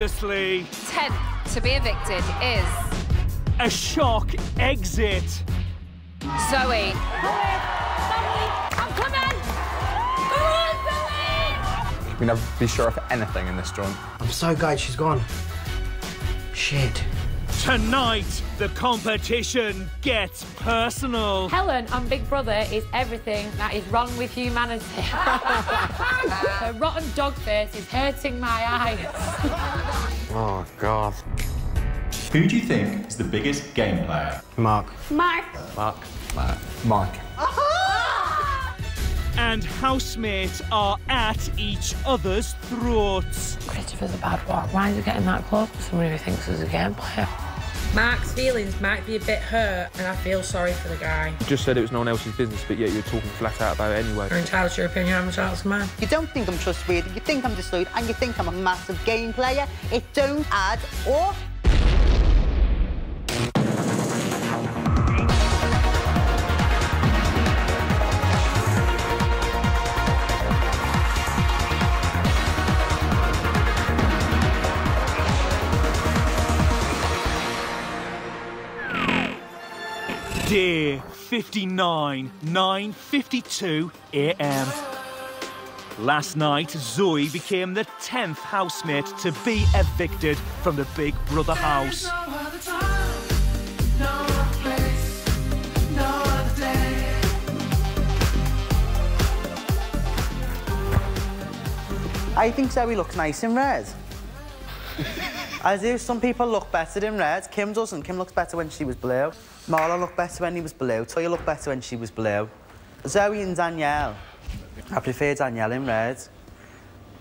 Obviously, 10th to be evicted is... a shock exit. Zoe. I'm coming! Go on, Zoe! We never be sure of anything in this joint. I'm so glad she's gone. Shit. Tonight, the competition gets personal. Helen on Big Brother is everything that is wrong with humanity. Her rotten dog face is hurting my eyes. Oh, God. Who do you think is the biggest game player? Mark. Mark. Mark. Mark. And housemates are at each other's throats. Christopher's a bad one. Why is he getting that close to somebody who thinks he's a game player? Mark's feelings might be a bit hurt, and I feel sorry for the guy. You just said it was no one else's business, but yet you're talking flat out about it anyway. You're entitled to your opinion, I'm entitled to mine. You don't think I'm trustworthy, you think I'm disloyal, and you think I'm a massive game player. It don't add up. Day 59, 9:52 a.m. Last night, Zoe became the 10th housemate to be evicted from the Big Brother house. I think Zoe looks nice in red. I do. Some people look better in red. Kim doesn't. Kim looks better when she was blue. Marlon looked better when he was blue. Toya looked better when she was blue. Zoe and Danielle. I prefer Danielle in red.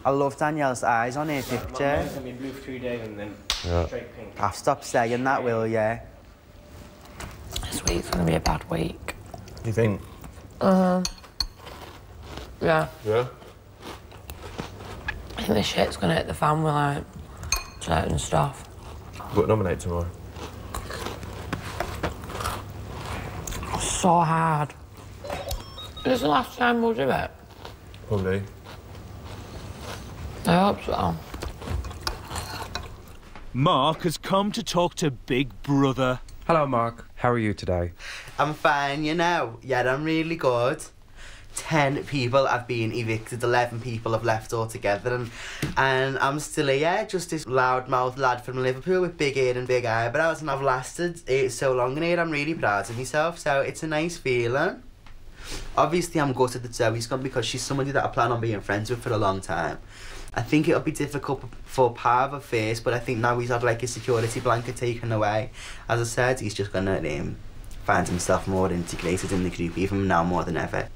I love Danielle's eyes on her picture. Mine's gonna be blue for 3 days and then straight pink. I've stopped saying that, will ya? This week's gonna be a bad week. You think? Yeah. Yeah? I think the shit's gonna hit the fan with, like, certain stuff. Got nominated tomorrow. So hard. Is this the last time we'll do it? Probably. I hope so. Mark has come to talk to Big Brother. Hello, Mark. How are you today? I'm fine, you know. Yeah, I'm really good. 10 people have been evicted, 11 people have left altogether, and I'm still here, just this loudmouth lad from Liverpool with big ear and big eyebrows, and I've lasted so long in here. I'm really proud of myself, so it's a nice feeling. Obviously, I'm gutted that Zoe's gone because she's somebody that I plan on being friends with for a long time. I think it'll be difficult for Pav at first, but I think now he's had like his security blanket taken away. As I said, he's just gonna find himself more integrated in the group, even now more than ever.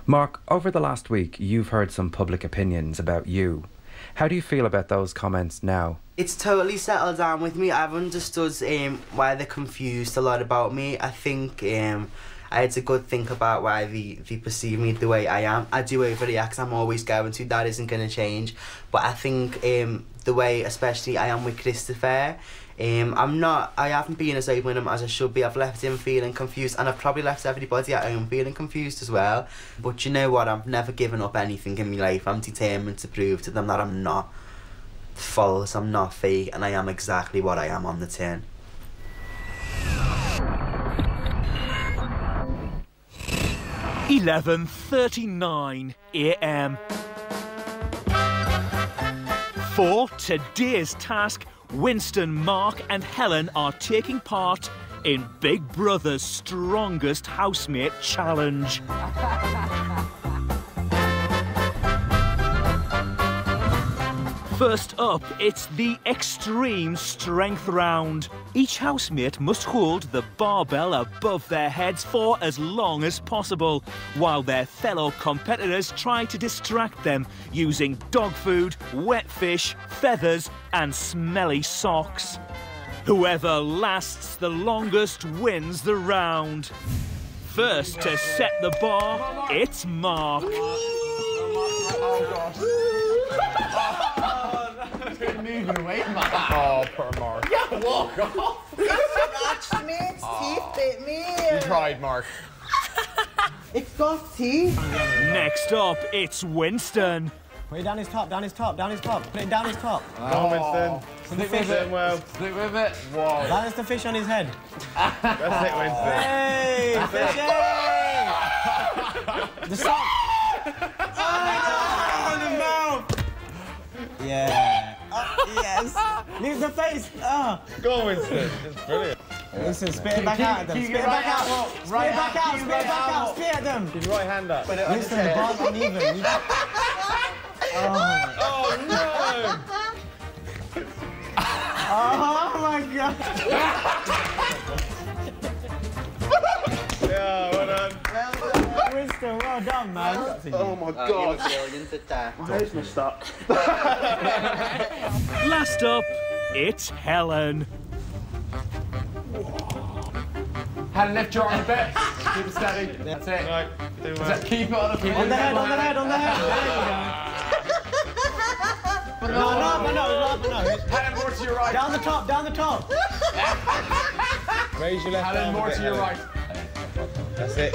Mark, over the last week, you've heard some public opinions about you. How do you feel about those comments now? It's totally settled down with me. I've understood why they're confused a lot about me. I think I had to good think about why they perceive me the way I am. I do overreact, I'm always going to. That isn't going to change. But I think the way, especially I am with Christopher, I haven't been as open with him as I should be. I've left him feeling confused, and I've probably left everybody at home feeling confused as well. But you know what? I've never given up anything in my life. I'm determined to prove to them that I'm not false, I'm not fake, and I am exactly what I am on the tin. (11:39 a.m. For today's task, Winston, Mark and Helen are taking part in Big Brother's Strongest Housemate Challenge. First up, it's the Extreme Strength Round. Each housemate must hold the barbell above their heads for as long as possible, while their fellow competitors try to distract them using dog food, wet fish, feathers and smelly socks. Whoever lasts the longest wins the round. First to set the bar, it's Mark. Moving away, Mark. Oh, poor Mark. Yeah, walk off. It's scratched me, its teeth bit me. You tried, Mark. It's got teeth. Next up, it's Winston. Put it down his top, down his top, down his top. Put it down his top. Go on, Winston. Stick with it. Well. Stick with it. Whoa. That is the fish on his head. That's it, Winston. Hey, fishy! The sock. Oh, the mouth. Yeah. Yes. Leave the face. Oh. Go on, Winston. It's brilliant. Listen, spit it back out at them. Spit it back out. Spit it back out. Spit it back out. Spit at them. Keep your right hand up. Listen, the bar's uneven. Oh no! Oh my god. Yeah, well done. Winston, well done, man. Oh my god. My head's messed up. Last up, it's Helen. Hand lift your arm a bit. Keep it steady. That's it. Right. Keep it on the On the head, on the head, on the head. There you go. No. Helen, more to your right. Down the top, down the top. Raise your left arm. Helen, more to your right. That's it.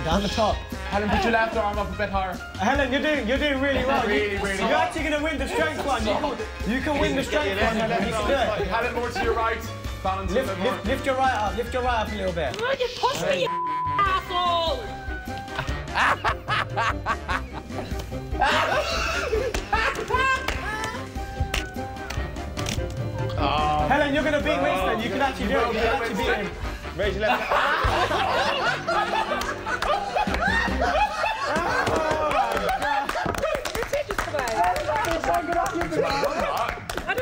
Down the top. Helen, put your left arm up a bit higher. Helen, you're doing really well. Really well. You're actually going to win the strength one. You can win the strength one. You can do it. Helen, more to your right. Balance a bit more. Lift your right up. Lift your right up a little bit. Oh, you push me, you asshole! Helen, you're going to beat Winston. You can actually do it. You can actually beat him. Raise your left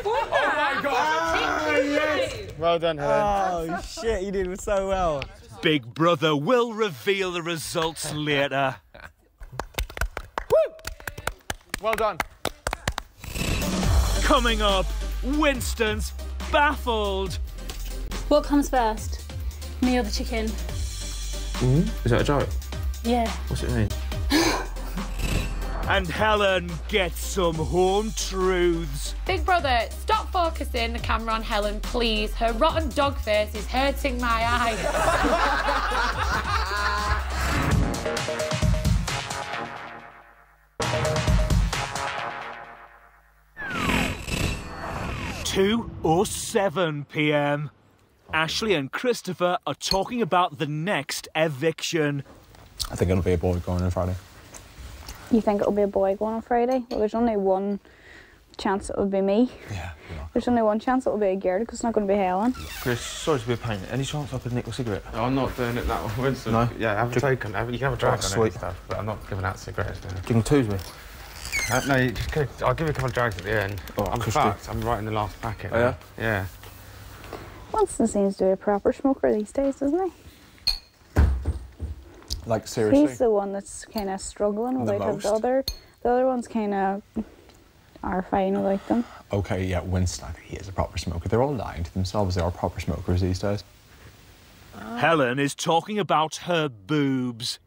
Oh my god! Yes. Well done, Helen. Oh shit, you did so well. Big Brother will reveal the results later. Woo! Well done. Coming up, Winston's baffled. What comes first? Me or the chicken? Is that a joke? Yeah. What's it mean? And Helen gets some home truths. Big Brother, stop focusing the camera on Helen, please. Her rotten dog face is hurting my eyes. 2:07 p.m. Ashley and Christopher are talking about the next eviction. I think it'll be a boy going on Friday. You think it'll be a boy going on Friday? Well, there's only one chance it will be me. Yeah. There's only one chance it will be a girl because it's not going to be Helen. Chris, sorry to be a pain. Any chance I could nick a cigarette? No, I'm not doing it that way, Winston. No? Yeah, have a token. You can have a drag on it sweet. and stuff, but I'm not giving out cigarettes. You can twos me. No, you just could. I'll give you a couple of drags at the end. Oh, I'm fucked. I'm right in the last packet. Oh, yeah? Yeah. Winston seems to be a proper smoker these days, doesn't he? Like, seriously? He's the one that's kind of struggling The without most? the other. The other ones kind of are fine without them. Okay, yeah, Winston, I think he is a proper smoker. They're all lying to themselves. They are proper smokers these days. Helen is talking about her boobs.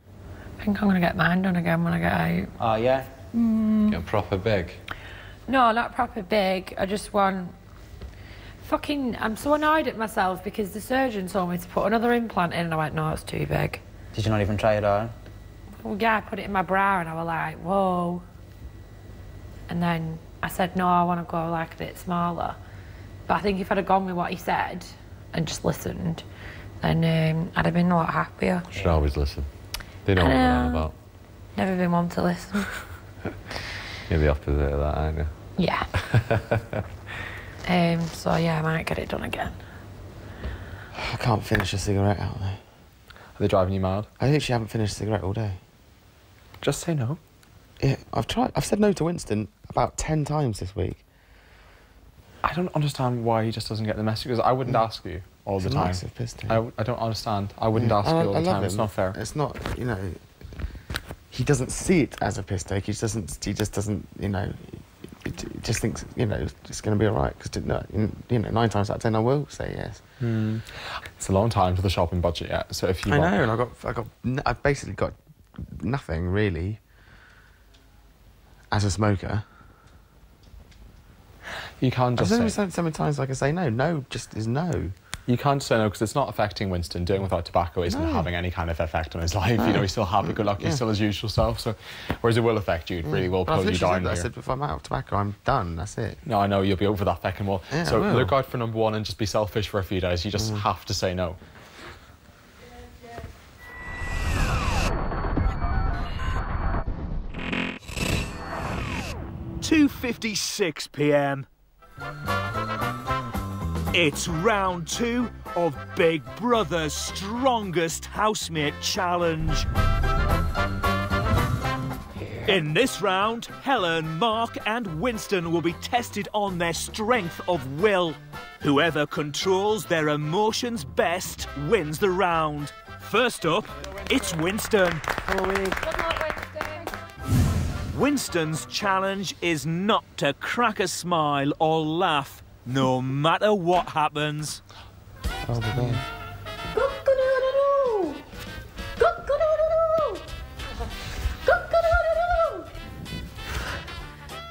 I think I'm going to get mine done again when I get out. Oh, yeah? Get proper big. No, not proper big. I just want... I'm so annoyed at myself because the surgeon told me to put another implant in and I went, no, it's too big. Did you not even try it on? Well, yeah, I put it in my bra and I was like, whoa. And then I said, no, I want to go like a bit smaller. But I think if I'd have gone with what he said and just listened, then I'd have been a lot happier. You should always listen. They know what they're on about. Never been one to listen. You're the opposite of that, aren't you? Yeah. So yeah, I might get it done again. I can't finish a cigarette out there. Are they driving you mad? I literally haven't finished a cigarette all day. Just say no. Yeah, I've tried. I've said no to Winston about 10 times this week. I don't understand why he just doesn't get the message, because I wouldn't ask you all the He's a time. massive piss take. I don't understand. I wouldn't ask you all the time. It's not fair. It's not, you know, he doesn't see it as a piss take. He just doesn't, you know, he just thinks, you know, it's going to be all right. Because, you know, 9 times out of 10 I will say yes. It's a long time for the shopping budget yet. So if you I know, and I've basically got nothing really as a smoker. You can't just There's say... only so many times I can say no. No just is no. You can't say no because it's not affecting Winston. Doing without tobacco isn't having any kind of effect on his life. You know, he's still happy-go-lucky, still his usual self. So, whereas it will affect you, it really will pull you down. I said, if I'm out of tobacco, I'm done. That's it. No, I know you'll be over that fucking wall. Yeah, so look out for number one and just be selfish for a few days. You just have to say no. (2:56 p.m). It's round 2 of Big Brother's Strongest Housemate Challenge. In this round, Helen, Mark and Winston will be tested on their strength of will. Whoever controls their emotions best wins the round. First up, it's Winston. Winston's challenge is not to crack a smile or laugh, no matter what happens. Oh, the bed.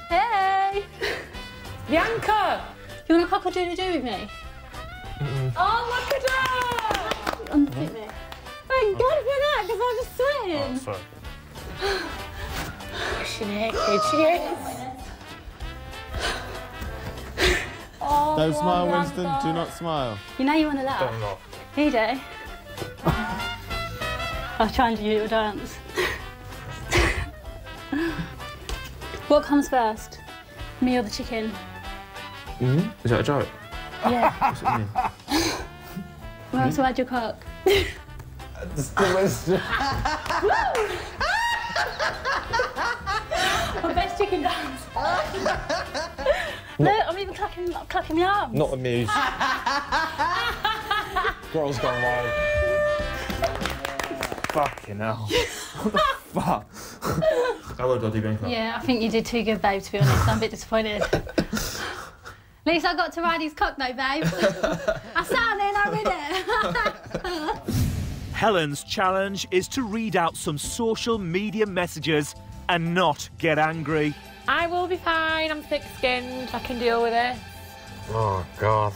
Hey! Bianca! You want a cock-a-doodle-doo with me? Oh, look at her! Unfit me. Thank God for that, because I was just sweating. Oh, sorry. She naked, she is. Oh, Don't smile, Winston. Do not smile. You know you want to laugh. Don't laugh. You do. I'll try and do your dance. What comes first? Me or the chicken? Is that a joke? Yeah. What's it mean? Where else had your cock? My best chicken dance. Look, I'm even clapping my arms. Not amused. Girls gone wild. Fucking hell. What the fuck? Hello, Doddy Bianca. Yeah, I think you did too good, babe, to be honest. I'm a bit disappointed. At least I got to ride his cock though, babe. I sat there and I read it. Helen's challenge is to read out some social media messages and not get angry. I will be fine, I'm thick-skinned, I can deal with it. Oh, God.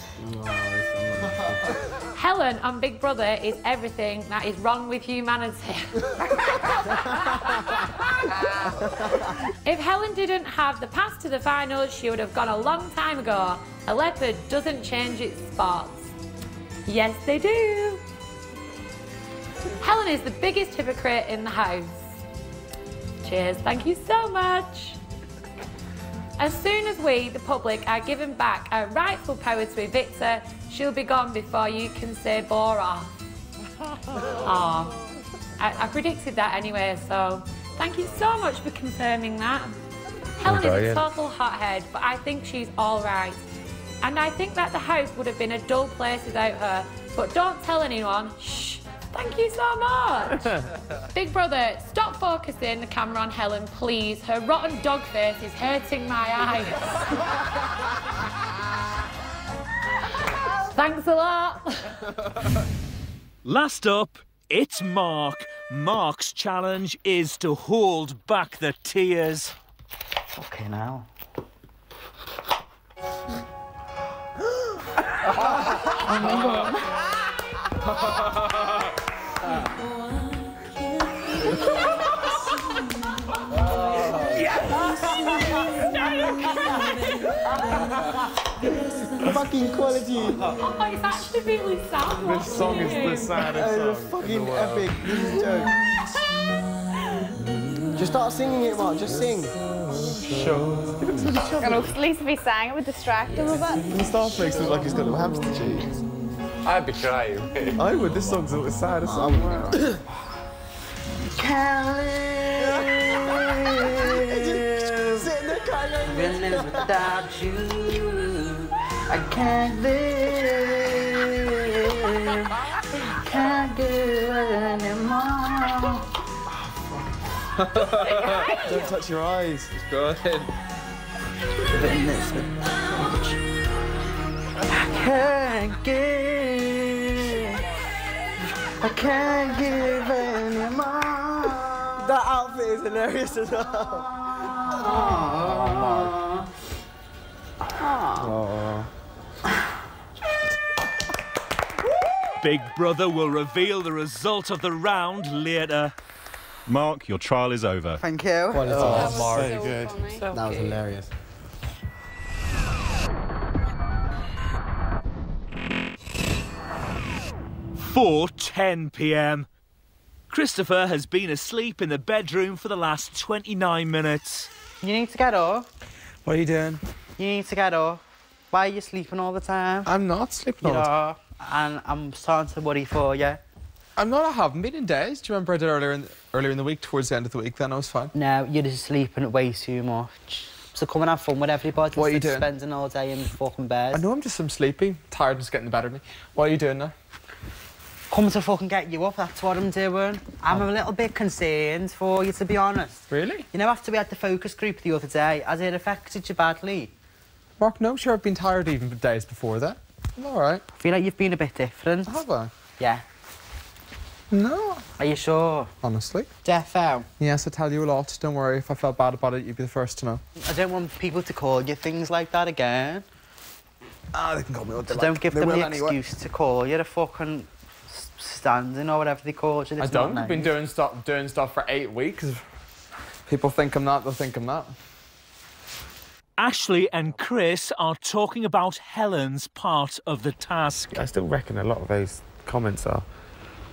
Helen on Big Brother is everything that is wrong with humanity. If Helen didn't have the pass to the finals, she would have gone a long time ago. A leopard doesn't change its spots. Yes, they do. Helen is the biggest hypocrite in the house. Cheers, thank you so much. As soon as we, the public, are given back our rightful power to evict her, she'll be gone before you can say bore off. Aww. I predicted that anyway, so thank you so much for confirming that. Helen is a total hothead, but I think she's all right. And I think that the house would have been a dull place without her, but don't tell anyone. Shh. Thank you so much. Big Brother, stop focusing the camera on Helen, please. Her rotten dog face is hurting my eyes. Thanks a lot. Last up, it's Mark. Mark's challenge is to hold back the tears. Fucking hell. Oh my God. Fucking quality. Oh, it's actually really sad. This song is the saddest song. It's fucking epic. This is a joke. Just start singing it, Mark. Just sing. And at least if he sang, it would distract him a bit. The Starflakes look like he's got little hamster cheeks. I'd be crying. I would. This song's the saddest song. When without you, I can't live. Can't do it anymore. Don't touch your eyes. It's good. I can't give anymore. That outfit is hilarious as well. Oh. Big Brother will reveal the result of the round later. Mark, your trial is over. Thank you. Quality. Oh, That was Mark. so good. So That was cute. hilarious. For 10 p.m. Christopher has been asleep in the bedroom for the last 29 minutes. You need to get up. What are you doing? You need to get up. Why are you sleeping all the time? I'm not sleeping all You the time. are, and I'm starting to worry for you. I'm not. I haven't been in days. Do you remember I did earlier in the week, towards the end of the week? Then I was fine. No, you're just sleeping way too much. So come and have fun with everybody. What are you instead of doing? Spending all day in the fucking bed. I know I'm sleepy. Tiredness getting the better of me. What are you doing now? Come to fucking get you up, that's what I'm doing. I'm a little bit concerned for you, to be honest. Really? You know, after we had the focus group the other day, has it affected you badly? Mark, no, sure, I've been tired even days before that. I'm all right. I feel like you've been a bit different. Have I? Yeah. No. Are you sure? Honestly. Defo. Yes, I tell you a lot. Don't worry. If I felt bad about it, you'd be the first to know. I don't want people to call you things like that again. Ah, they can call me what they So like. don't give They them will the anyway. excuse to call you a fucking standing or whatever they call you. I It's don't. not I've been nice. doing stuff for 8 weeks. If people think I'm not, they'll think I'm not. Ashley and Chris are talking about Helen's part of the task. I still reckon a lot of those comments are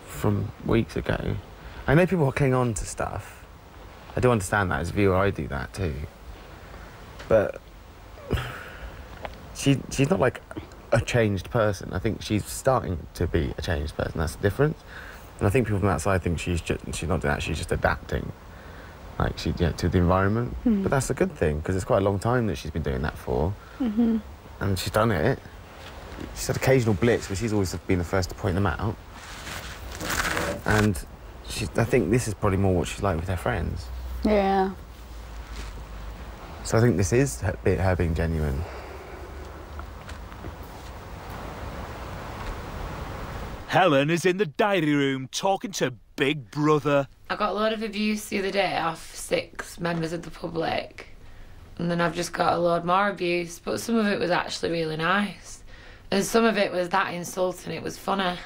from weeks ago. I know people cling on to stuff. I do understand that as a viewer. I do that too. But she's not like a changed person. I think she's starting to be a changed person. That's the difference. And I think people from that side think she's not doing that. She's just adapting, like to the environment. But that's a good thing because it's quite a long time that she's been doing that for, and she's done it. She's had occasional blips, but she's always been the first to point them out. And I think this is probably more what she's like with her friends. Yeah. So I think this is her being genuine. Helen is in the diary room talking to Big Brother. I got a load of abuse the other day off 6 members of the public, and then I've just got a load more abuse, but some of it was actually really nice, and some of it was that insulting it was funny.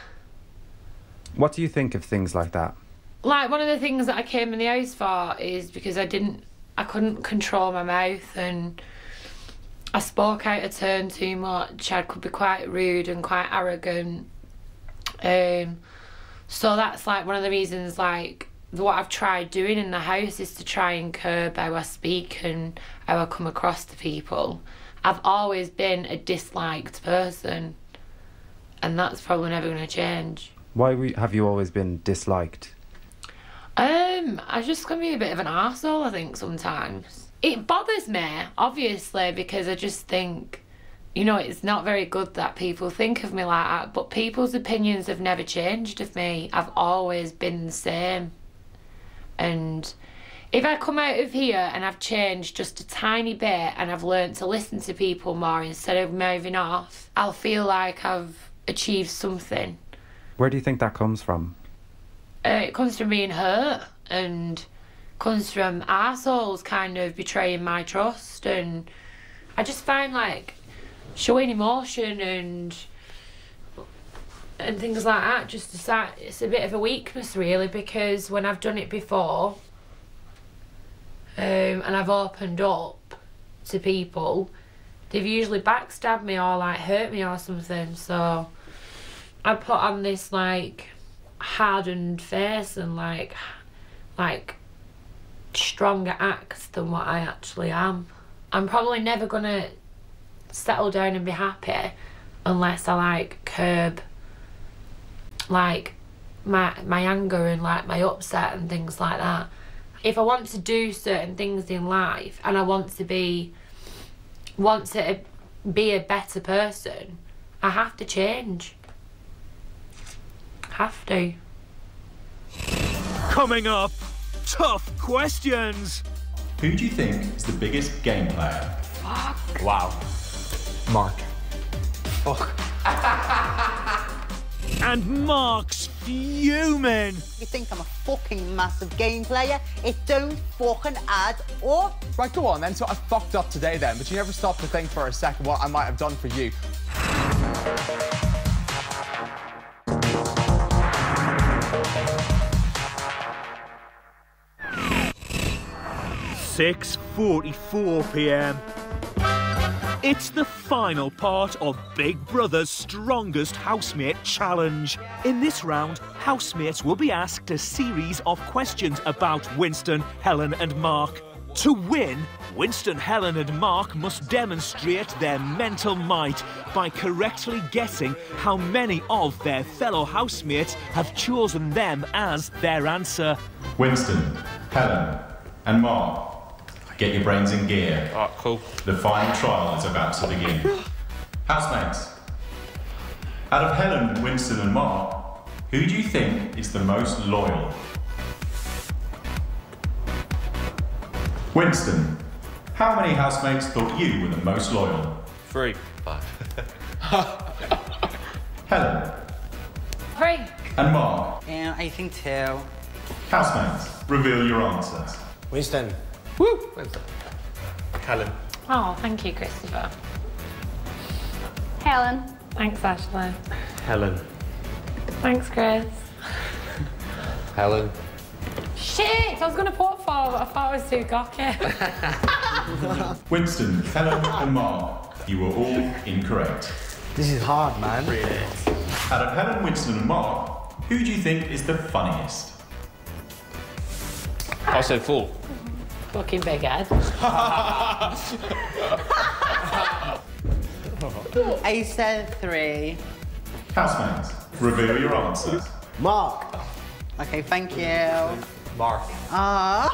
What do you think of things like that? Like, one of the things that I came in the house for is because I couldn't control my mouth, and I spoke out of turn too much. I could be quite rude and quite arrogant. So that's like one of the reasons, like, what I've tried doing in the house is to try and curb how I speak and how I come across to people. I've always been a disliked person, and that's probably never going to change. Why have you always been disliked? I just can be a bit of an arsehole, I think, sometimes. It bothers me, obviously, because I just think, you know, it's not very good that people think of me like that, but people's opinions have never changed of me. I've always been the same. And if I come out of here and I've changed just a tiny bit and I've learnt to listen to people more instead of moving off, I'll feel like I've achieved something. Where do you think that comes from? It comes from being hurt, and comes from arseholes kind of betraying my trust, and I just find, like, showing emotion and things like that just it's a bit of a weakness, really, because when I've done it before and I've opened up to people, they've usually backstabbed me or like hurt me or something. So I put on this like hardened face and like stronger act than what I actually am. I'm probably never gonna settle down and be happy unless I like curb like my anger and like my upset and things like that. If I want to do certain things in life and I want to be a better person, I have to change. Have to. Coming up, tough questions. Who do you think is the biggest game player? Fuck. Wow. Mark. Fuck. And Mark's fuming. You think I'm a fucking massive game player? It don't fucking add up. Right, go on then. So I fucked up today then, but you never stopped to think for a second what I might have done for you. 6:44 p.m. It's the final part of Big Brother's Strongest Housemate Challenge. In this round, housemates will be asked a series of questions about Winston, Helen and Mark. To win, Winston, Helen and Mark must demonstrate their mental might by correctly guessing how many of their fellow housemates have chosen them as their answer. Winston, Helen and Mark, get your brains in gear. Alright, cool. The final trial is about to begin. Housemates, out of Helen, Winston and Mark, who do you think is the most loyal? Winston, how many housemates thought you were the most loyal? 3. 5. Helen. 3. And Mark. I think 2. Housemates, reveal your answers. Winston. Woo! Winston. Helen. Oh, thank you, Christopher. Helen. Thanks, Ashley. Helen. Thanks, Chris. Helen. Shit! I was going to put 4, but I thought it was too cocky. Winston, Helen and Mark, you were all incorrect. This is hard, man. Out of Helen, Winston and Mark, who do you think is the funniest? I said 4. Fucking big head. I said 3. Housemates, reveal your answers. Mark. Okay, thank you. Mark. I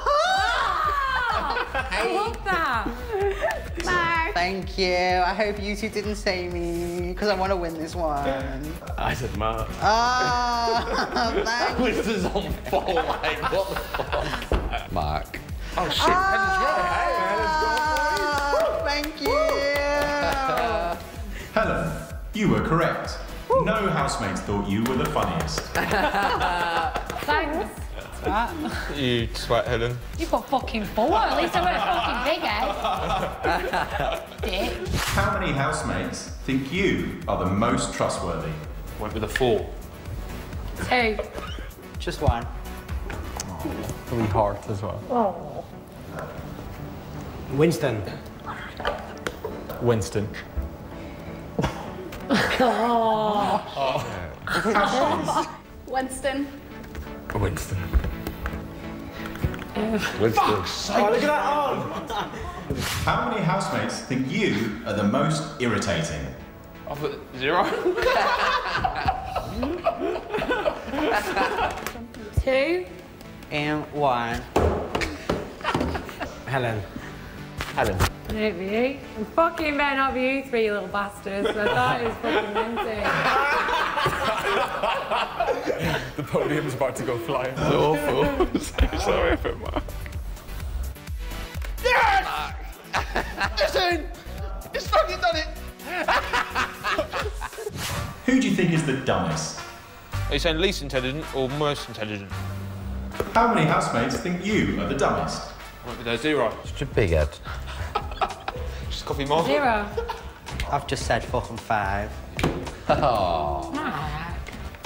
love that. Mark. Thank you. I hope you two didn't say me, because I want to win this one. I said Mark. Thank you. This is on full, like, what the fuck? Mark. Oh shit, Helen's right. Thank you. Helen, you were correct. No housemates thought you were the funniest. Thanks. You sweat, Helen. You got fucking 4. At least I went fucking big head. Dick. How many housemates think you are the most trustworthy? Went with a 4. 2. Just 1. Probably heart as well. Oh. Winston. Winston. Winston. Winston. Winston. Oh, look at that arm. How many housemates think you are the most irritating? I put 0. 2. And 1. Helen. Helen. Maybe you. It fucking better not be you 3, you little bastards. I thought it was fucking meant to. The podium's about to go flying. It's awful. So sorry for Mark. Yes! Listen! It's fucking done it! Who do you think is the dumbest? Are you saying least intelligent or most intelligent? How many housemates think you are the dumbest? I went with a 0. Such a big head. Just coffee Mark. 0. I've just said fucking 5. Oh.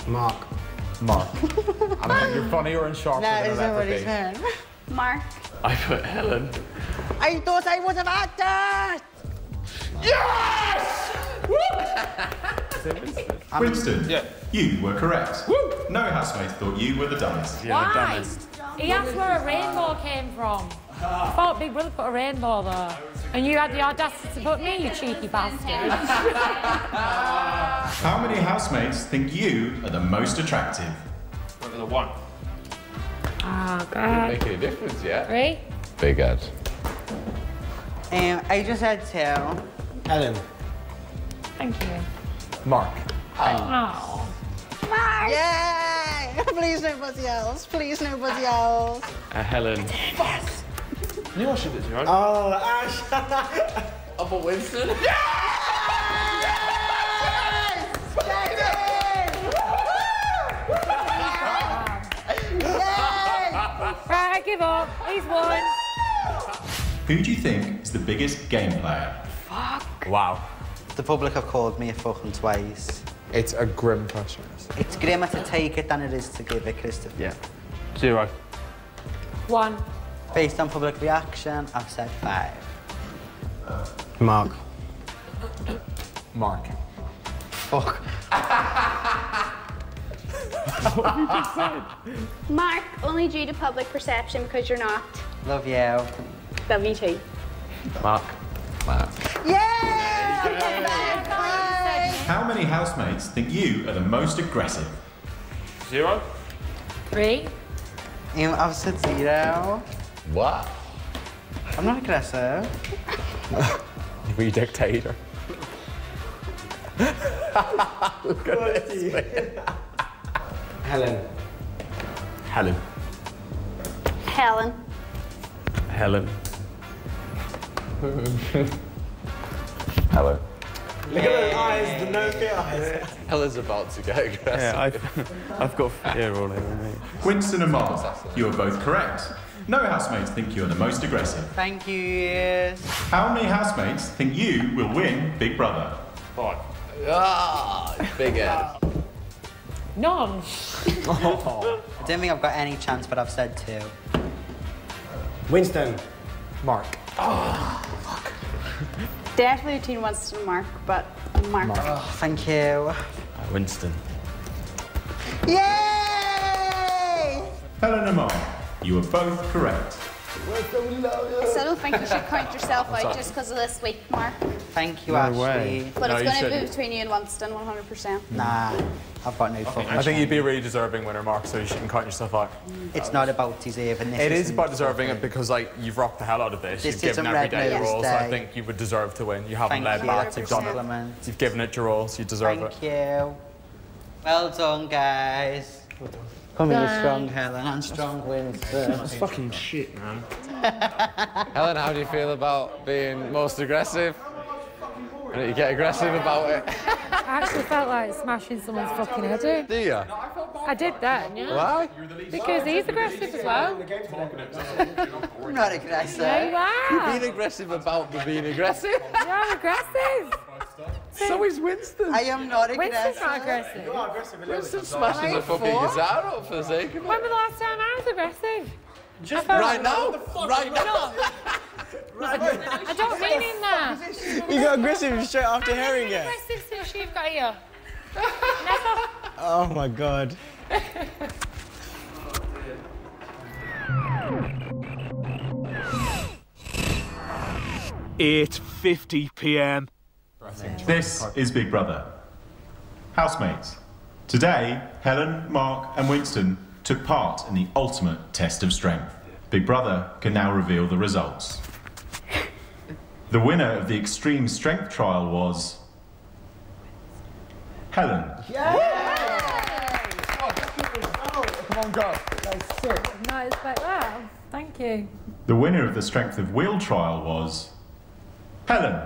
Mark. Mark. I think you're funnier and sharper That than is I'll what ever he be. said. Mark. I put Helen. I thought I would have had that! Yes! Winston, Yeah. you were correct. No housemate thought you were the dumbest. Why? He asked where a rainbow came from. I thought Big Brother put a rainbow there. And you had the audacity to put me, you cheeky bastard. How many housemates think you are the most attractive? Went with a 1. Oh, God. Make any difference yet? 3. Big head. I just had 2. Helen. Thank you. Mark. Oh. Mark. Yay! Please nobody else. Please nobody else. Helen. Yes! You know I should have 0. Oh, Ash. Up a Winston? Right, I give up. He's won. Who do you think is the biggest game player? Fuck. Wow. The public have called me a fucking twice. It's a grim question. It's grimmer to take it than it is to give it, Christopher. Yeah. 0. 1. Based on public reaction, I've said 5. Mark. Mark. Fuck. Mark, only due to public perception because you're not. Love you. Love you too. Mark. Mark. How many housemates think you are the most aggressive? 0. 3. I've said 0. What? I'm not aggressive. You dictator. Look at this. Helen. Helen. Helen. Helen. Hello. Look at those eyes, the no fear eyes. Helen's about to get aggressive. Yeah, I've got fear all over me. Winston and Mark, you are both correct. No housemates think you are the most aggressive. Thank you. How many housemates think you will win Big Brother? 5. Ah, big head. None. I don't think I've got any chance, but I've said 2. Winston. Mark. Definitely between Winston and Mark, but Mark. Oh, thank you. Winston. Yay! Helen and Mark, you are both correct. I still don't think you should count yourself out just because of this week, Mark. Thank you, No Ashley. way. But No, it's you going to be shouldn't. between you and Winston, 100%. Nah, I've got no fucking I think you'd be a chance. really deserving winner, Mark, so you shouldn't count yourself out. It's not about deserving this. It is isn't about deserving fucking- it because, like, you've rocked the hell out of this. This You've given isn't every Red day your Notice all, so I Day. think you would deserve to win. You haven't Thank led you. back, you've done it. Compliment. You've given it your all, so you deserve it. Thank you. Well done, guys. Come here, strong Helen and strong Winston. That's fucking shit, man. Helen, how do you feel about being most aggressive? You get aggressive about it. I actually felt like smashing someone's fucking head in. Do you? I did that, yeah. Why? Because he's aggressive as well. I'm not aggressive. Yeah, you You've are. been aggressive about being aggressive. You're aggressive. So is Winston. I am not Winston's aggressive. not aggressive. Winston smashing the fucking guitar up for the sake of it. When was the last time I was aggressive? Just Right now? Right now? I don't mean in that. You got aggressive straight after hearing it. Aggressive since you've got here. Never. Oh my god. It's 8:50 p.m. This is Big Brother. Housemates, today Helen, Mark and Winston took part in the ultimate test of strength. Big Brother can now reveal the results. The winner of the extreme strength trial was Helen. Come on, go. No, it's like that. Thank you. The winner of the strength of will trial was Helen.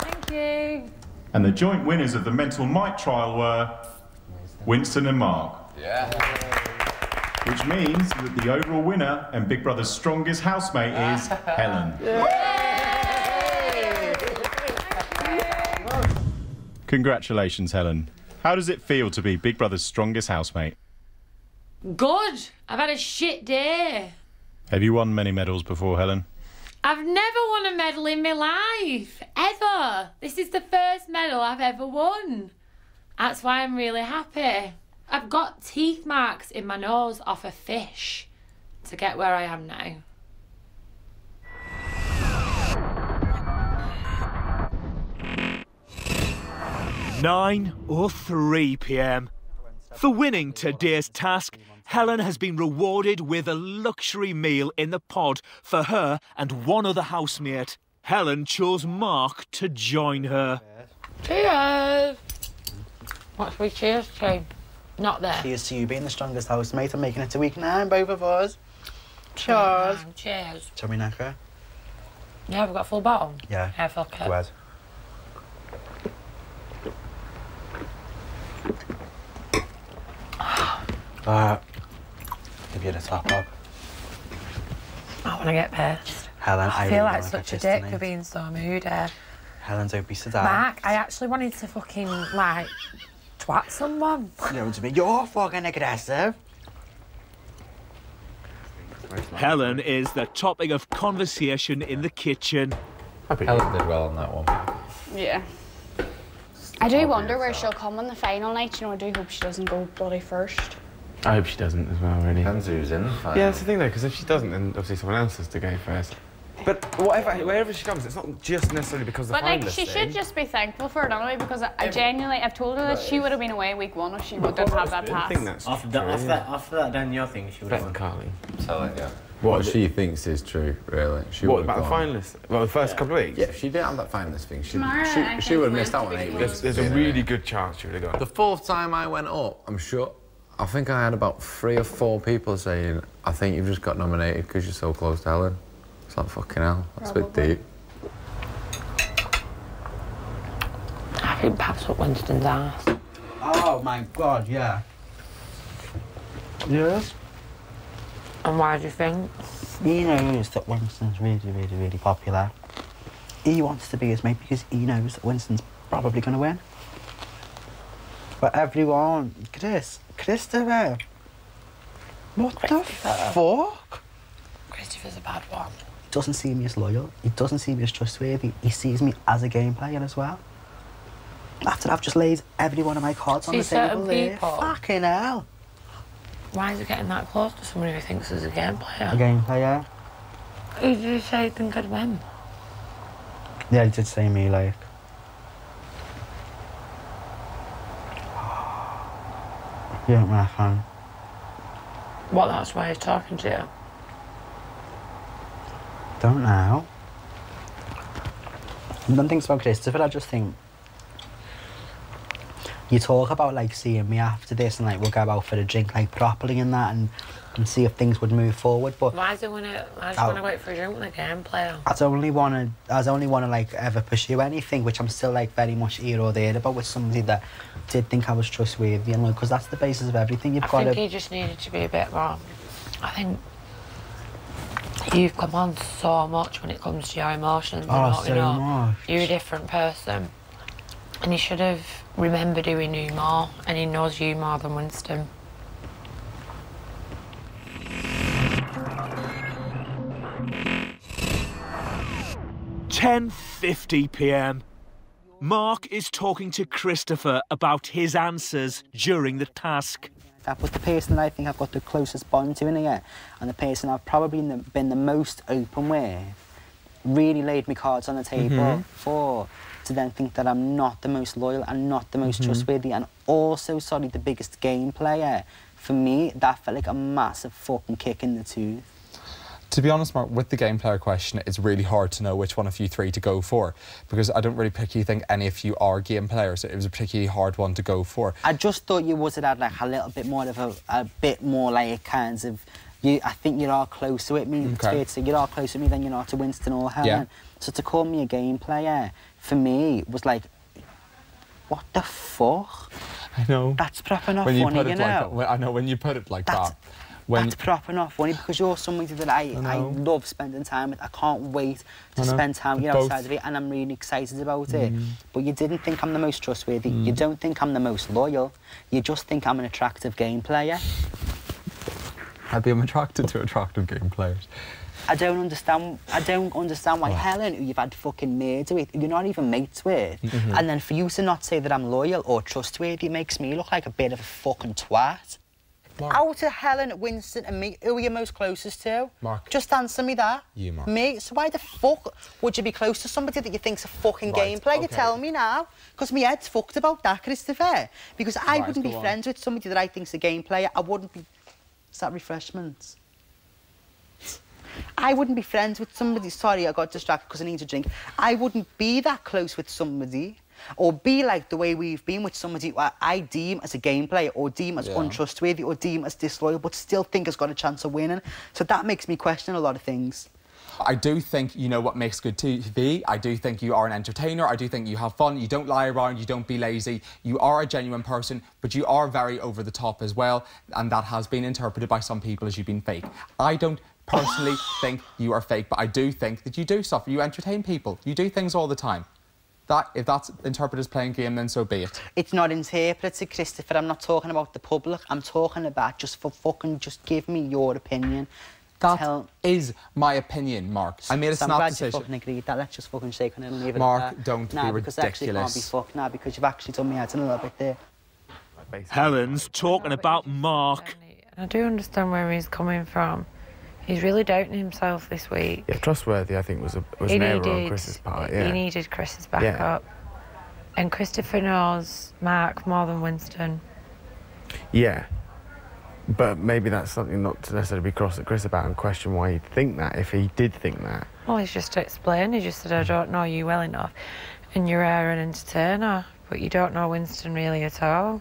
Thank you. And the joint winners of the mental might trial were Winston and Mark. Yeah. Which means that the overall winner and Big Brother's strongest housemate is Helen. Congratulations, Helen. How does it feel to be Big Brother's strongest housemate? Good. I've had a shit day. Have you won many medals before, Helen? I've never won a medal in my life. Ever. This is the first medal I've ever won. That's why I'm really happy. I've got teeth marks in my nose off a fish to get where I am now. (9:03 p.m. For winning today's task, Helen has been rewarded with a luxury meal in the pod for her and one other housemate. Helen chose Mark to join her. Cheers. What should we cheers to? Not there. Cheers to you being the strongest housemate and making it to week 9, both of us. Cheers. Cheers. Shall we knacker? Yeah, we've got a full bottle. Yeah. Yeah, fuck it. Go ahead. Give you the top up. I want to get pissed. Helen, I feel like such a dick for being so moody. Helen's obese today. Mark, I actually wanted to fucking, like, twat someone. You know what I mean? You're fucking aggressive. Helen is the topic of conversation in the kitchen. Helen did well on that one. Yeah. I do wonder where she'll come on the final night. You know, I do hope she doesn't go bloody first. I hope she doesn't as well, really. Depends who's in the final. Yeah, that's the thing though, because if she doesn't, then obviously someone else has to go first. But wherever she comes, it's not just necessarily because of the But like, finalist she thing. should just be thankful for it anyway, because I genuinely, I've told her that she would have been away week 1 if she didn't have that pass. I think that's After that Danielle thing, she would have better than Carly. So, yeah. What she thinks is true, really. She What about the finalists? Well, the first couple of weeks? Yeah, if she didn't have that finalist thing, she Tomorrow, would have missed out on 8 weeks. There's a really good chance she would have gone. The 4th time I went up, I'm sure, I think I had about 3 or 4 people saying, I think you've just got nominated because you're so close to Helen. It's like, fucking hell, that's a bit deep. I think Pat's up Winston's ass. Oh my God, yeah. Yes. And why do you think? He knows that Winston's really popular. He wants to be his mate because he knows that Winston's probably going to win. But everyone, Christopher, what the fuck? Christopher's a bad one. He doesn't see me as loyal. He doesn't see me as trustworthy. He sees me as a game player as well. After I've just laid every one of my cards on the table there. Fucking hell. Why is he getting that close to someone who thinks he's a game player? A game player? Who did you say you think I'd win? Yeah, he did say me, like. You ain't my fan. What, that's why he's talking to you? Don't know. I don't think it's about Christopher, I just think... You talk about, like, seeing me after this and, like, we'll go out for a drink, like, properly and that and see if things would move forward, but... Why do you want to wait for a drink with a game player? I'd only want to, like, ever pursue anything, which I'm still, like, very much here or there about with somebody that did think I was trustworthy and, like, because that's the basis of everything. You've got to... I think he just needed to be a bit more... I think... You've come on so much when it comes to your emotions. Oh, so much. You're a different person. And he should have remembered who he knew more, and he knows you more than Winston. (10:50 p.m). Mark is talking to Christopher about his answers during the task. I put the person that I think I've got the closest bond to in here, and the person I've probably been the most open with, really laid my cards on the table for, to then think that I'm not the most loyal and not the most trustworthy, and also, sorry, the biggest game player. For me, that felt like a massive fucking kick in the tooth. To be honest, Mark, with the game player question, it's really hard to know which one of you 3 to go for, because I don't really particularly think any of you are game players. It was a particularly hard one to go for. I just thought you would have had, like, a little bit more of a bit more, like, kinds of... I think you are closer with me. Okay. It's fair to say you are closer with me than you are to Winston or Helen. Yeah. So to call me a game player, for me, was like, what the fuck? I know. That's proper not when you funny, put it you know? like that, well, I know, when you put it like that. That's proper not funny, because you're somebody that I love spending time with. I can't wait to spend time with you outside of it, and I'm really excited about it. But you didn't think I'm the most trustworthy. You don't think I'm the most loyal. You just think I'm an attractive game player. I'd be attracted to attractive game players. I don't understand why Helen, who you've had fucking murder with, who you're not even mates with, and then for you to not say that I'm loyal or trustworthy makes me look like a bit of a fucking twat. Mark. Out of Helen, Winston and me, who are you most closest to? Mark. Just answer me that. You, Mark. Me? So why the fuck would you be close to somebody that you think's a fucking game player? Okay. Tell me now. Because my head's fucked about that, Christopher. Because I wouldn't be friends with somebody that I think's a game player. I wouldn't be... Is that refreshments? I wouldn't be friends with somebody... Sorry, I got distracted because I need a drink. I wouldn't be that close with somebody... or be like the way we've been with somebody who I deem as a game player, or deem as untrustworthy, or deem as disloyal, but still think has got a chance of winning. So that makes me question a lot of things. I do think you know what makes good TV. I do think you are an entertainer. I do think you have fun. You don't lie around. You don't be lazy. You are a genuine person, but you are very over the top as well, and that has been interpreted by some people as you've been fake. I don't personally think you are fake, but I do think that you do stuff. You entertain people. You do things all the time. if that's interpreted as playing game, then so be it. It's not interpreted, Christopher. I'm not talking about the public. I'm talking about just give me your opinion. That is my opinion, Mark. I made a snap decision. I'm glad you fucking agreed that. Let's just fucking shake on it and leave it Mark, at that. don't be because actually it can't be ridiculous. fucked now, because you've actually done me head in a little bit there. Helen's talking about Mark. I do understand where he's coming from. He's really doubting himself this week. Yeah, trustworthy, I think, was an error on Chris's part. Yeah. He needed Chris's backup. And Christopher knows Mark more than Winston. Yeah. But maybe that's something not to necessarily be cross at Chris about and question why he'd think that, if he did think that. Well, he's just explained. He just said, I don't know you well enough. And you're an entertainer, but you don't know Winston really at all.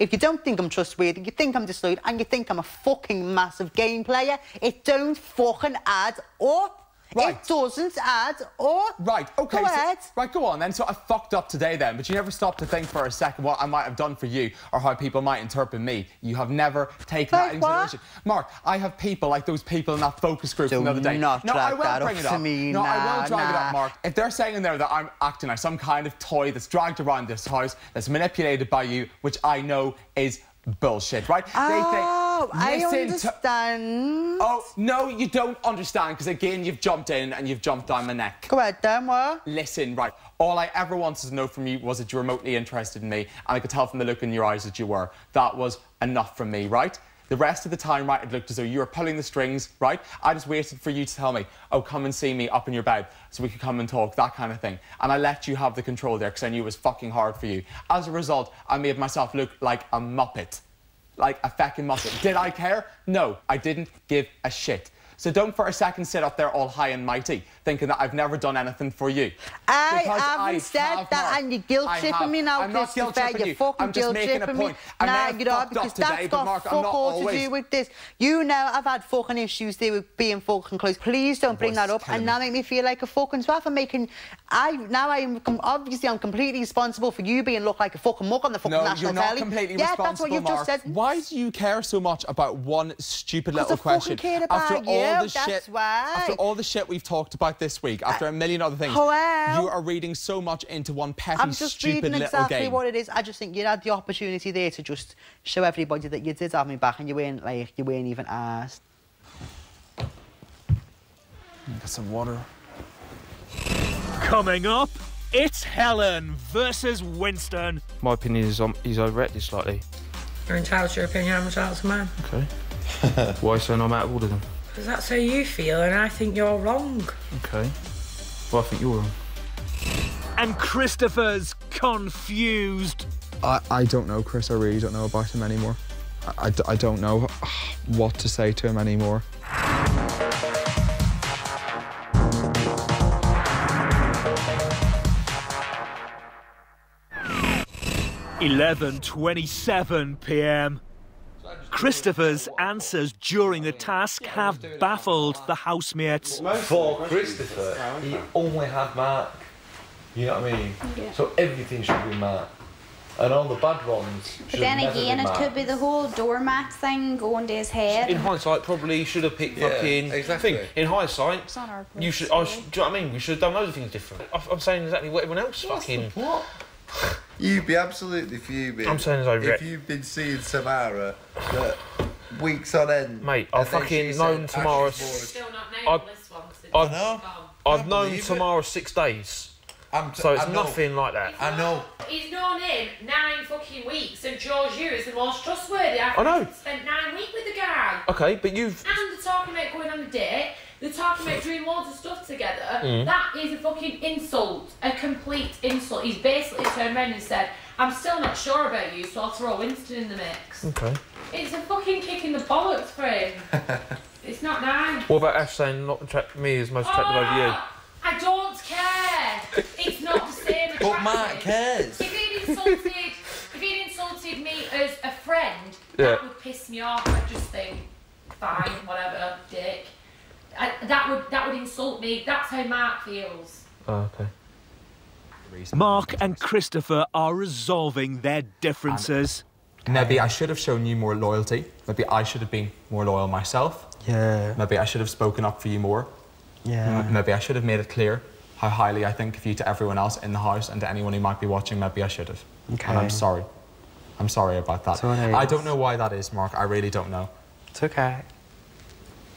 If you don't think I'm trustworthy, you think I'm disloyal, and you think I'm a fucking massive game player, it don't fucking add up. Right. It doesn't add up. Right, OK. Go ahead. Right, go on then. So I fucked up today then, but you never stopped to think for a second what I might have done for you or how people might interpret me. You have never taken that into consideration. Mark, I have people like those people in that focus group from the other day. No, I will bring it up. No, I will drag it up, Mark. If they're saying in there that I'm acting like some kind of toy that's dragged around this house, that's manipulated by you, which I know is bullshit, right? Oh, I understand. Oh, no, you don't understand, because again, you've jumped in and you've jumped down my neck. Go ahead, then, what? Listen, right, all I ever wanted to know from you was that you're remotely interested in me, and I could tell from the look in your eyes that you were. That was enough from me, right? The rest of the time, right, it looked as though you were pulling the strings, right? I just waited for you to tell me, oh, come and see me up in your bed so we could come and talk, that kind of thing. And I let you have the control there because I knew it was fucking hard for you. As a result, I made myself look like a muppet. Like a fucking muppet. Did I care? No, I didn't give a shit. So don't for a second sit up there all high and mighty, thinking that I've never done anything for you. I haven't said that, and you're guilt-tripping me now, Christopher. You're fucking guilt-tripping me. Nah, you know, because that's got fuck all to do with this. You know I've had fucking issues there with being fucking close. Please don't bring that up and now make me feel like a fucking swat for making... Obviously, I'm completely responsible for you being looked like a fucking mug on the fucking national telly. No, you're not completely responsible, that's what you've just said. Why do you care so much about one stupid little question? Because I fucking care about you. That's why. After all the shit we've talked about this week, after a million other things, you are reading so much into one petty, stupid little game. I'm just reading exactly what it is. I just think you had the opportunity there to just show everybody that you did have me back, and you weren't even asked. Get some water. Coming up, it's Helen versus Winston. My opinion is he's overacted slightly. You're entitled to your opinion, I'm entitled to mine. Okay. Why saying I'm out of order then? Because that's how you feel, and I think you're wrong. Okay. Well, I think you're wrong. And Christopher's confused. I don't know, Chris. I really don't know about him anymore. I don't know what to say to him anymore. 11:27 p.m. Christopher's answers during the task have baffled the housemates. For Christopher, he only had Mark. You know what I mean? Yeah. So everything should be Mark. And all the bad ones But then again, it could be the whole doormat thing going to his head. In hindsight, probably should have picked fucking... exactly. In hindsight, It's not our you should... do you know what I mean? We should have done loads of things different. I'm saying exactly what everyone else fucking... What? You'd be absolutely fuming. I'm saying it's if you've been seeing Samara that weeks on end. Mate, I've fucking known Tamara... I've known Tamara 6 days. So it's nothing like that. I know. He's known him 9 fucking weeks, and George Hugh is the most trustworthy. I know. I've spent 9 weeks with the guy. Okay, but you've... And they're talking about going on a date. They're talking about doing loads of stuff together. That is a fucking insult. A complete insult. He's basically turned around and said, I'm still not sure about you, so I'll throw Winston in the mix. Okay. It's a fucking kick in the bollocks for him. It's not nice. What about Ash saying not me is most attractive over you? I don't care. It's not the same. But Mark cares. If he'd insulted me as a friend, that would piss me off. I'd just think, fine, whatever, dick. That would insult me. That's how Mark feels. Oh, okay. Mark and Christopher are resolving their differences. Maybe I should have shown you more loyalty. Maybe I should have been more loyal myself. Yeah. Maybe I should have spoken up for you more. Yeah. Maybe I should have made it clear how highly I think of you to everyone else in the house and to anyone who might be watching. Maybe I should have. Okay. And I'm sorry. I'm sorry about that. I don't know why that is, Mark. I really don't know. It's okay.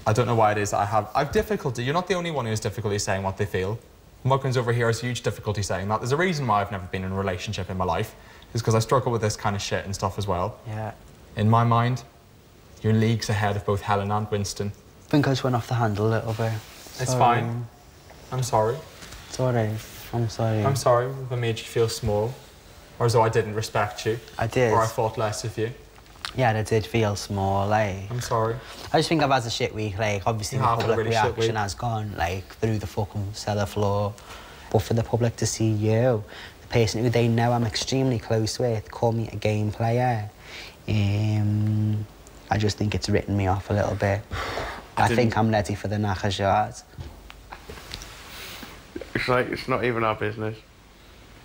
I don't know why it is that I've difficulty. You're not the only one who has difficulty saying what they feel. Muggins over here has huge difficulty saying that. There's a reason why I've never been in a relationship in my life. It's because I struggle with this kind of shit and stuff as well. Yeah. In my mind, you're leagues ahead of both Helen and Winston. I think I just went off the handle a little bit. It's fine. I'm sorry. It's alright. I'm sorry. I'm sorry if I made you feel small. Or as though I didn't respect you. I did. Or I thought less of you. Yeah, I did feel small, like. I'm sorry. I just think I've had a shit week, like, obviously the public reaction has gone, like, through the fucking cellar floor. But for the public to see you, the person who they know I'm extremely close with, call me a game player, I just think it's written me off a little bit. I think I'm ready for the knackers yard. It's like, it's not even our business.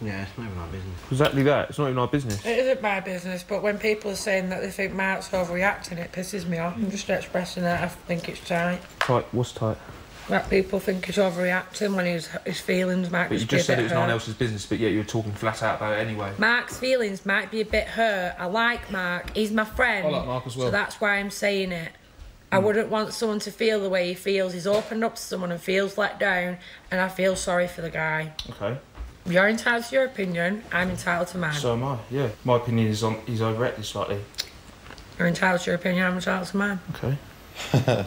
Yeah, it's not even our business. Exactly that. It's not even our business. It isn't my business, but when people are saying that they think Mark's overreacting, it pisses me off. I'm just expressing that I think it's tight. Tight? What's tight? That people think he's overreacting when his feelings might be a bit hurt. But you just said it was no one else's business, but yet you were talking flat out about it anyway. Mark's feelings might be a bit hurt. I like Mark. He's my friend. I like Mark as well. So that's why I'm saying it. I wouldn't want someone to feel the way he feels. He's opened up to someone and feels let down, and I feel sorry for the guy. Okay. You're entitled to your opinion. I'm entitled to mine. So am I, yeah. My opinion is he's overreacted slightly. You're entitled to your opinion. I'm entitled to mine. Okay.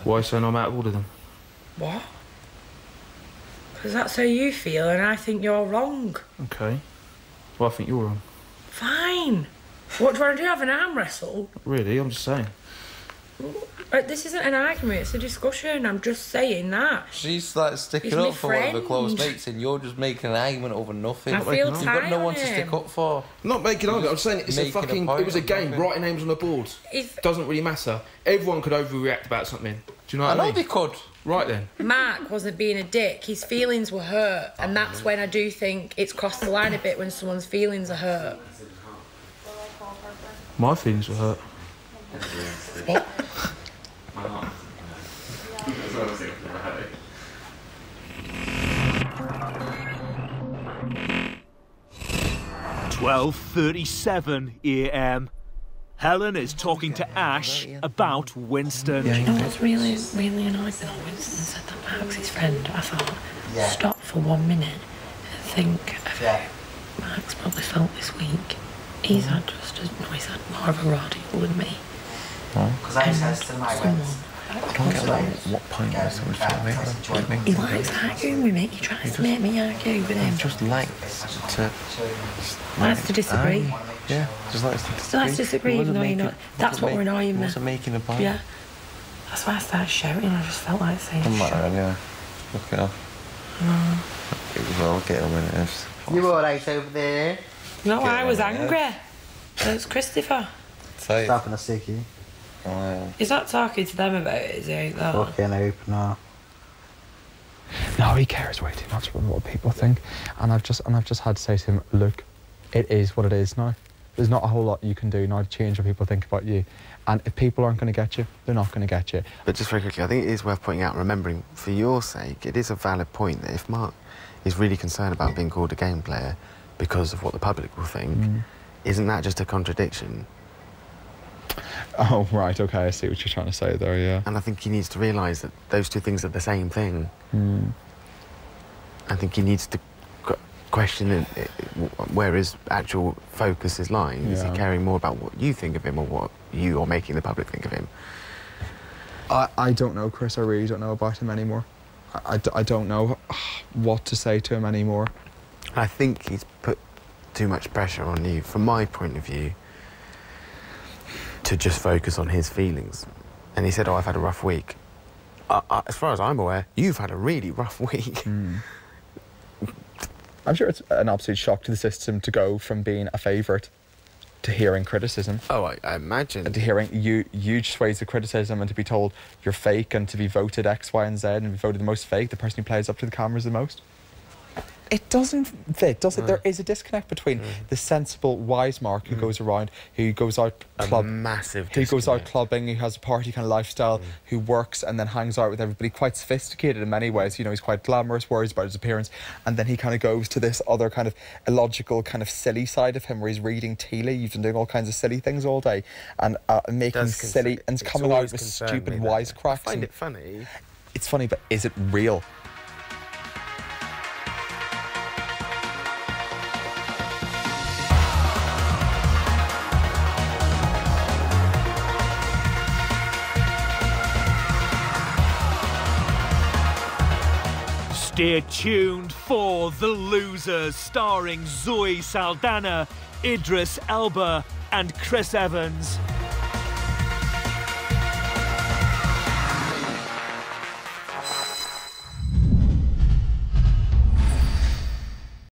Why so I'm out of order then? What? Because that's how you feel, and I think you're wrong. Okay. Well, I think you're wrong. Fine. What do you want to do? Have an arm wrestle? Really? I'm just saying. This isn't an argument, it's a discussion. I'm just saying that. She's like sticking He's up my for one of her close friend. mates, and you're just making an argument over nothing. I feel You've got no tired one to on stick him. up for. I'm not making an argument, I'm saying it's Making a fucking... point It was a of game, nothing. writing names on the board. Doesn't really matter. Everyone could overreact about something. Do you know what I mean? I know they could. Right then. Mark wasn't being a dick, his feelings were hurt, and that's when I do think it's crossed the line a bit when someone's feelings are hurt. My feelings were hurt. What? 12:37 AM. Helen is talking to Ash about Winston. You know what's really annoying me? Winston said that Mark's his friend. I thought, stop for 1 minute and think of how Mark's probably felt this week. He's had more of a raw deal than me. Because I said to my friends, I don't get what point is so much trying to make. He likes arguing with me. He tries to make me argue with him. He just likes to... Likes to disagree. Yeah, just likes to disagree. Still likes to disagree, even though you know... That's what we're annoying me. He wasn't making a point. Yeah. That's why I started shouting. I just felt like saying I'm like shit. that, yeah. Look it off. It was all get on when it is. You alright over there? No, I was angry. It was Christopher. Stopping a sickie. He's not talking to them about it, is he? No. Fucking opener. No, he cares way too much about what people think. And I've just had to say to him, look, it is what it is now. There's not a whole lot you can do now to change what people think about you. And if people aren't going to get you, they're not going to get you. But just very quickly, I think it is worth pointing out, remembering, for your sake, it is a valid point that if Mark is really concerned about being called a game player because of what the public will think, isn't that just a contradiction? Oh, right, OK, I see what you're trying to say there, yeah. And I think he needs to realise that those two things are the same thing. I think he needs to question where his actual focus is lying. Is he caring more about what you think of him or what you are making the public think of him? I don't know, Chris. I really don't know about him anymore. I don't know what to say to him anymore. I think he's put too much pressure on you, from my point of view, to just focus on his feelings. And he said, oh, I've had a rough week. As far as I'm aware, you've had a really rough week. I'm sure it's an absolute shock to the system to go from being a favourite to hearing criticism. Oh, I imagine. And to hearing huge swathes of criticism and to be told you're fake and to be voted X, Y and Z and be voted the most fake, the person who plays up to the cameras the most. It doesn't fit, does it? There is a disconnect between the sensible, wise Mark who goes around, who goes out clubbing, who has a party kind of lifestyle, who works and then hangs out with everybody, quite sophisticated in many ways. You know, he's quite glamorous, worries about his appearance, and then he kind of goes to this other kind of illogical, kind of silly side of him where he's reading tea leaves and doing all kinds of silly things all day and making silly and coming out with stupid wisecracks. I find it funny. It's funny, but is it real? Stay tuned for The Losers, starring Zoe Saldana, Idris Elba and Chris Evans.